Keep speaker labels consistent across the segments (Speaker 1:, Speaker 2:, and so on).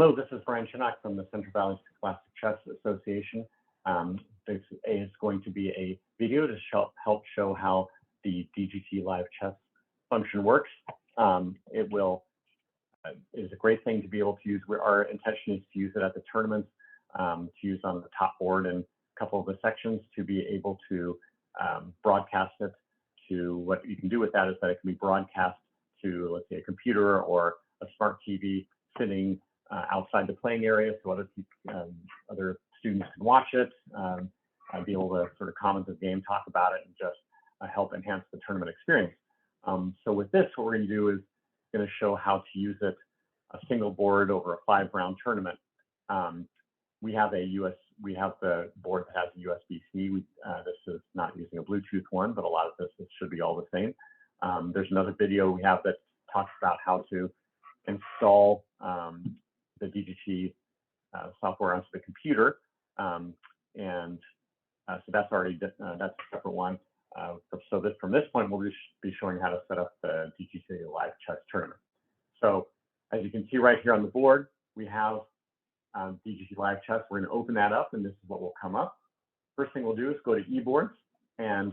Speaker 1: Hello, this is Brian Chinock from the Central Valley Scholastic Chess Association. This is going to be a video to help show how the DGT live chess function works. It is a great thing to be able to use. Our intention is to use it at the tournaments, to use on the top board and a couple of the sections to be able to broadcast it to. What you can do with that is that it can be broadcast to, let's say, a computer or a smart TV sitting outside the playing area, so other students can watch it, be able to sort of comment the game, talk about it, and just help enhance the tournament experience. So with this, what we're going to do is going to show how to use it a single board over a 5-round tournament. We have the board that has a USB-C. This is not using a Bluetooth one, but a lot of this should be all the same. There's another video we have that talks about how to install the DGT software onto the computer, so that's already that's a separate one. So from this point, we'll be showing how to set up the DGT live chess tournament. So as you can see right here on the board, we have DGT live chess. We're going to open that up, and this is what will come up. First thing we'll do is go to eBoards and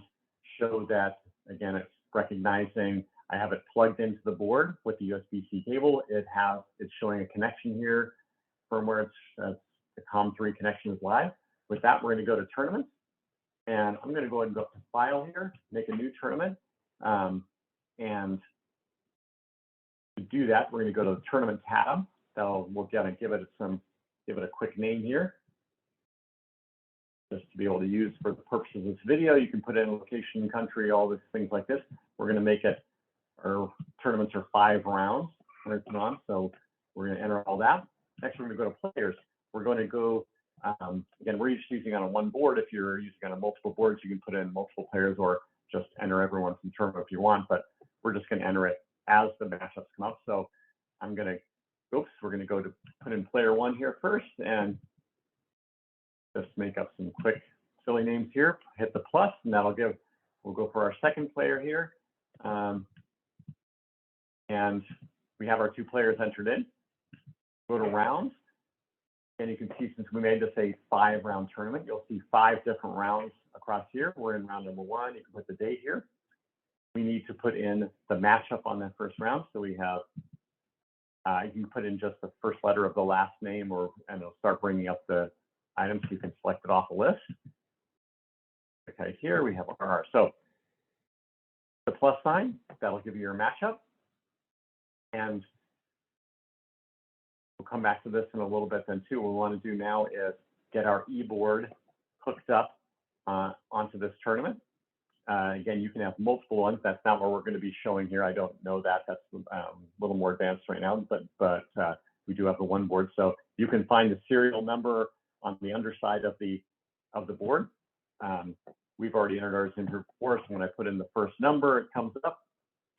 Speaker 1: show that, again, it's recognizing I have it plugged into the board with the USB-C cable. It's showing a connection here from where the COM3 connection is live. With that, we're going to go to tournaments, and I'm going to go ahead and go up to File here, make a new tournament, and to do that, we're going to go to the Tournament tab. We'll give it a quick name here, just to be able to use for the purposes of this video. You can put in location, country, all these things like this. We're going to make it. Our tournaments are 5 rounds. So we're going to enter all that. Next, we're going to go to players. We're going to go, again, we're just using on one board. If you're using on multiple boards, you can put in multiple players or just enter everyone from tournament if you want, but we're just going to enter it as the matchups come up. So we're going to go to put in player 1 here first and just make up some quick silly names here. Hit the plus, and we'll go for our second player here. And we have our 2 players entered in. Go to rounds, and you can see since we made this a 5-round tournament, you'll see 5 different rounds across here. We're in round number 1. You can put the date here. We need to put in the matchup on that first round. So we have, you can put in just the first letter of the last name, and it'll start bringing up the items. You can select it off a list. Okay, here we have our, so the plus sign, that'll give you your matchup. And we'll come back to this in a little bit then too. What we want to do now is get our eBoard hooked up onto this tournament. Again, you can have multiple ones. That's not what we're going to be showing here. I don't know that. That's a little more advanced right now, but we do have the one board. So you can find the serial number on the underside of the board. We've already entered ours in here before, so when I put in the first number, it comes up,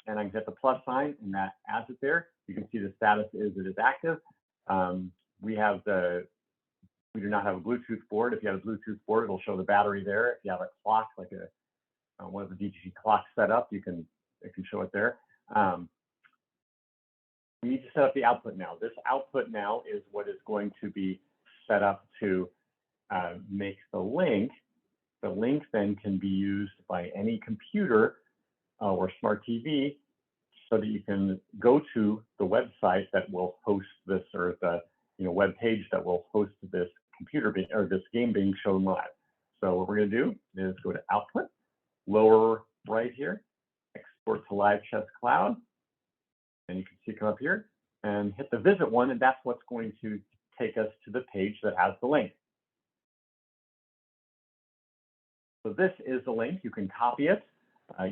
Speaker 1: and I can hit the plus sign, and that adds it there. You can see the status is it is active. We do not have a Bluetooth board. If you have a Bluetooth board, it'll show the battery there. If you have a clock, like one of the DGT clocks set up, it can show it there. We need to set up the output now. This output now is what is going to be set up to make the link. The link then can be used by any computer or smart TV, so that you can go to the website that will host this, or the web page that will host this this game being shown live. So what we're going to do is go to Output, lower right here, Export to Live Chess Cloud, and you can see it come up here, and hit the Visit one, and that's what's going to take us to the page that has the link. So this is the link. You can copy it,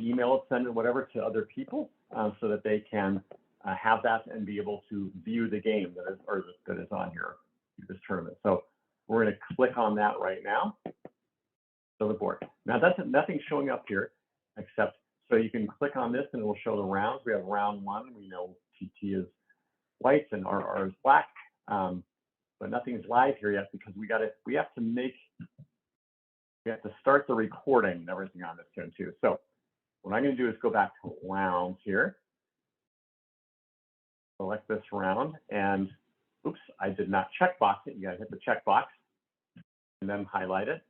Speaker 1: email it, send it, whatever, to other people, so that they can have that and be able to view the game that is on here, this tournament. So we're going to click on that right now. So the board. Now nothing's showing up here, except, so you can click on this and it will show the rounds. We have round 1. We know TT is white and R is black, but nothing's live here yet because we have to start the recording and everything on this turn too. So what I'm going to do is go back to rounds here, select this round, and oops, I did not checkbox it. You gotta hit the checkbox and then highlight it.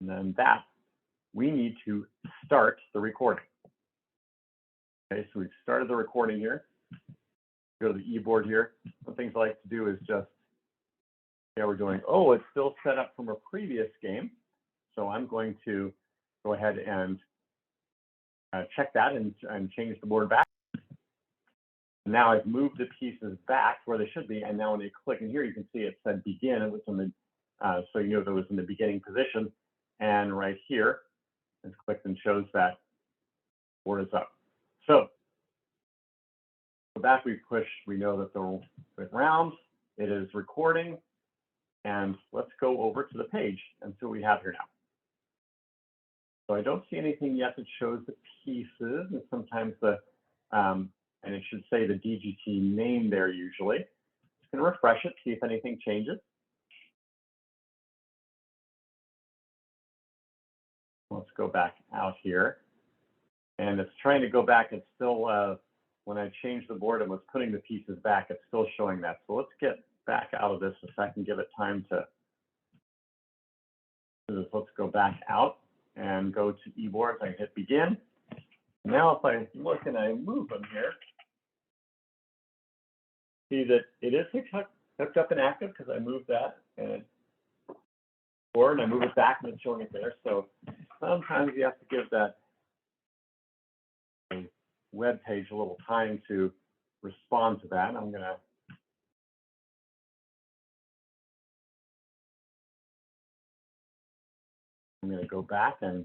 Speaker 1: And then that, we need to start the recording. Okay, so we've started the recording here. Go to the e-board here. One things I like to do is just, yeah, we're doing, oh, it's still set up from a previous game. So I'm going to go ahead and check that and change the board back. Now I've moved the pieces back where they should be, and now when you click in here, you can see it said begin. It was in the, so you know that it was in the beginning position. And right here, it's clicked and shows that board is up. So back we push, we know that the round, it is recording. And let's go over to the page and see what we have here now. So I don't see anything yet that shows the pieces, and sometimes the, and it should say the DGT name there usually. Just gonna refresh it, see if anything changes. Let's go back out here. And it's trying to go back, it's still, when I changed the board and was putting the pieces back, it's still showing that. So let's get back out of this a second, give it time to, let's go back out and go to e-boards. I hit begin. Now if I look and I move them here, see that it is hooked up and active because I moved that and forward and I move it back and it's showing it there. So sometimes you have to give that web page a little time to respond to that. I'm gonna go back, and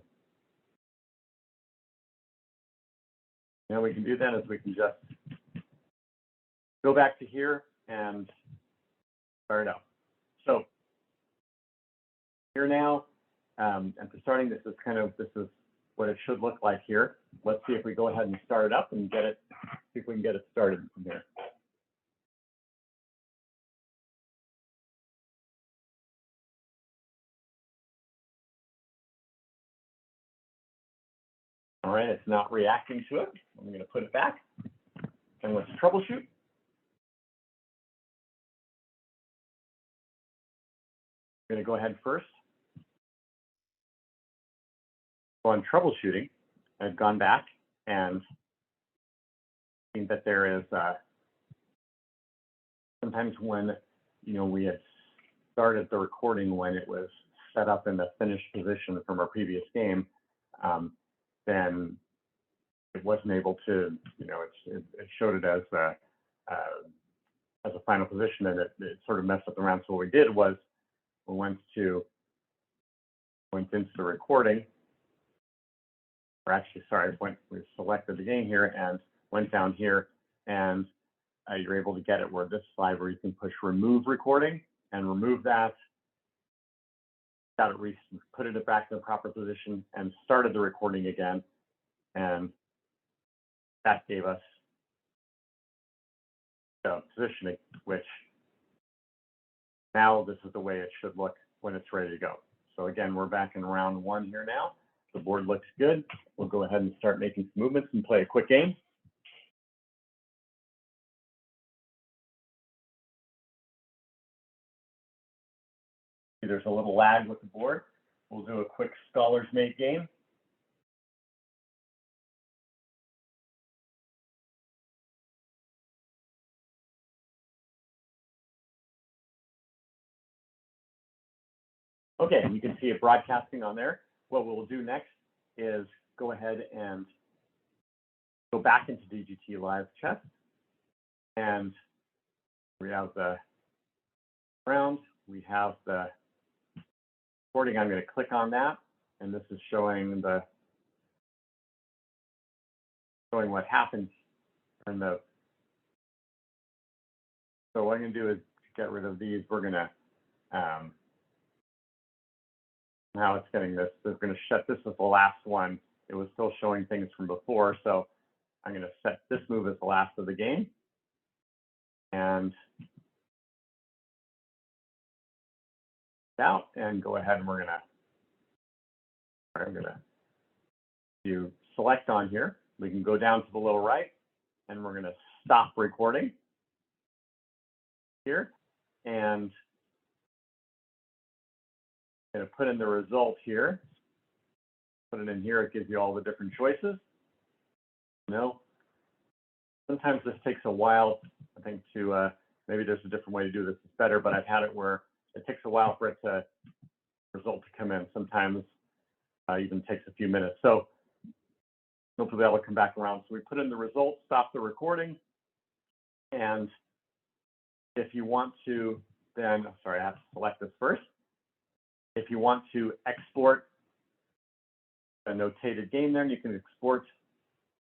Speaker 1: now we can do that is we can just go back to here and start it up. So here now, and for starting, this is what it should look like here. Let's see if we go ahead and start it up and get it, see if we can get it started from here. All right, it's not reacting to it. I'm going to put it back and let's troubleshoot. I'm going to go ahead first. So on troubleshooting, I've gone back and seen that there is sometimes when we had started the recording when it was set up in the finished position from our previous game, then it wasn't able to, it showed it as a final position, and it sort of messed up the round. So what we did was we went into the recording, or actually, sorry, we selected the game here and went down here, and you're able to get it where this slide where you can push remove recording and remove that, got it, put it back in the proper position and started the recording again. And that gave us the positioning, which now this is the way it should look when it's ready to go. So again, we're back in round one here now. The board looks good. We'll go ahead and start making some movements and play a quick game. There's a little lag with the board. We'll do a quick Scholars Mate game. Okay, you can see it broadcasting on there. What we'll do next is go ahead and go back into DGT Live Chess. And we have the round, we have the recording. I'm going to click on that, and this is showing what happens in the. So what I'm going to do is get rid of these. We're going to now it's getting this. We're going to shut this as the last one. It was still showing things from before, so I'm going to set this move as the last of the game, and out and go ahead, and I'm going to do select on here. We can go down to the lower right, and we're going to stop recording. here, and I'm going to put in the result here. Put it in here, it gives you all the different choices. Sometimes this takes a while, I think, to, maybe there's a different way to do this, it's better, but I've had it where it takes a while for it to, result to come in. Sometimes even takes a few minutes. So hopefully that will come back around. So we put in the result, stop the recording, and if you want to then, sorry, I have to select this first. If you want to export a notated game there, you can export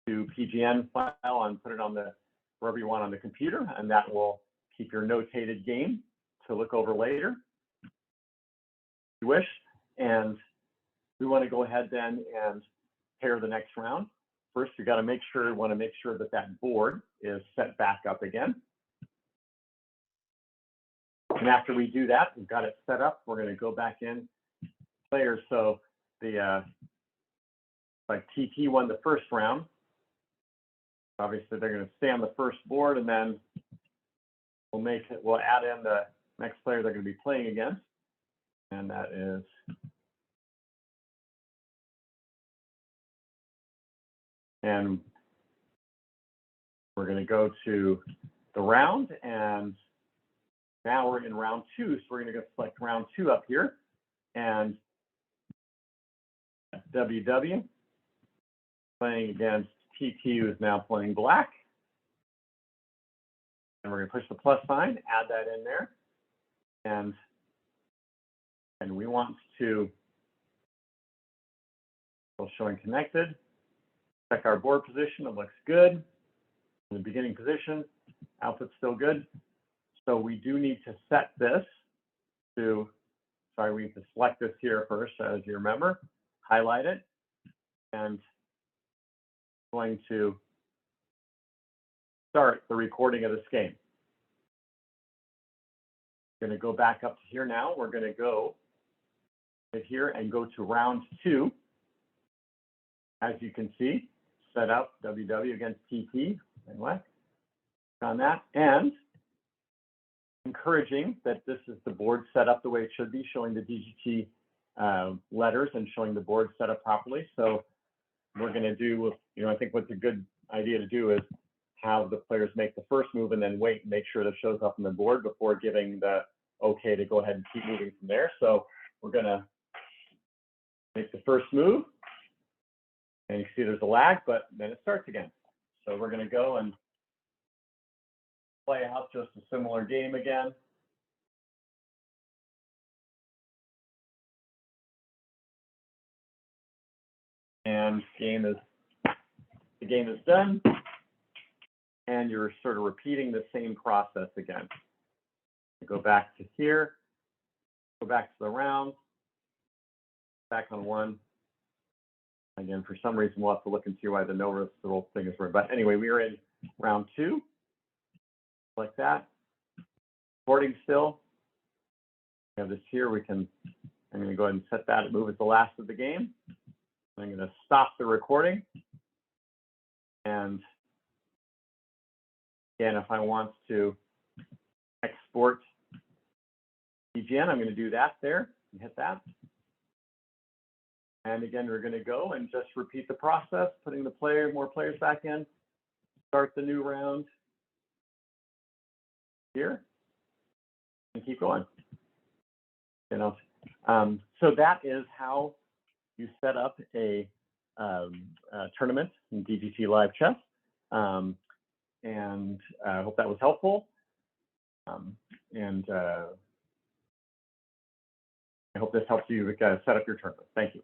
Speaker 1: to PGN file and put it on the, wherever you want on the computer, and that will keep your notated game to look over later if you wish. And we want to go ahead then and pair the next round. First, you got to make sure, that that board is set back up again. And after we do that, we've got it set up. We're going to go back in players. So the like TT won the first round. Obviously, they're going to stay on the first board, and then we'll add in the next player they're going to be playing against, and that is and we're going to go to the round, and now we're in round 2, so we're going to go select round 2 up here, and WW playing against TT, who is now playing black. And we're going to push the plus sign, add that in there. And we want to, still showing connected, check our board position, it looks good. In the beginning position, output's still good. So we do need to set this to, sorry, we need to select this here first, as you remember, highlight it, and going to start the recording of this game. Going to go back up to here now. We're going to go to here and go to round 2. As you can see, set up WW against TT and what on that, and encouraging that this is the board set up the way it should be, showing the DGT letters and showing the board set up properly. So we're going to do, I think what's a good idea to do is have the players make the first move and then wait and make sure that shows up on the board before giving the okay to go ahead and keep moving from there. So we're going to make the first move, and you can see there's a lag, but then it starts again. So we're going to go and play out just a similar game again. And the game is done, and you're sort of repeating the same process again. Go back to here, go back to the round, back on 1. Again, for some reason, we'll have to look and see why the no risk little thing is red. But anyway, we are in round 2, like that. Recording still. We have this here. I'm going to go ahead and set that, move as the last of the game. I'm going to stop the recording. And again, if I want to export PGN, I'm going to do that there and hit that. And again, we're going to go and just repeat the process, putting the more players back in, start the new round here, and keep going. So that is how you set up a tournament in DGT Live Chess. And I hope that was helpful. And I hope this helps you set up your tournament. Thank you.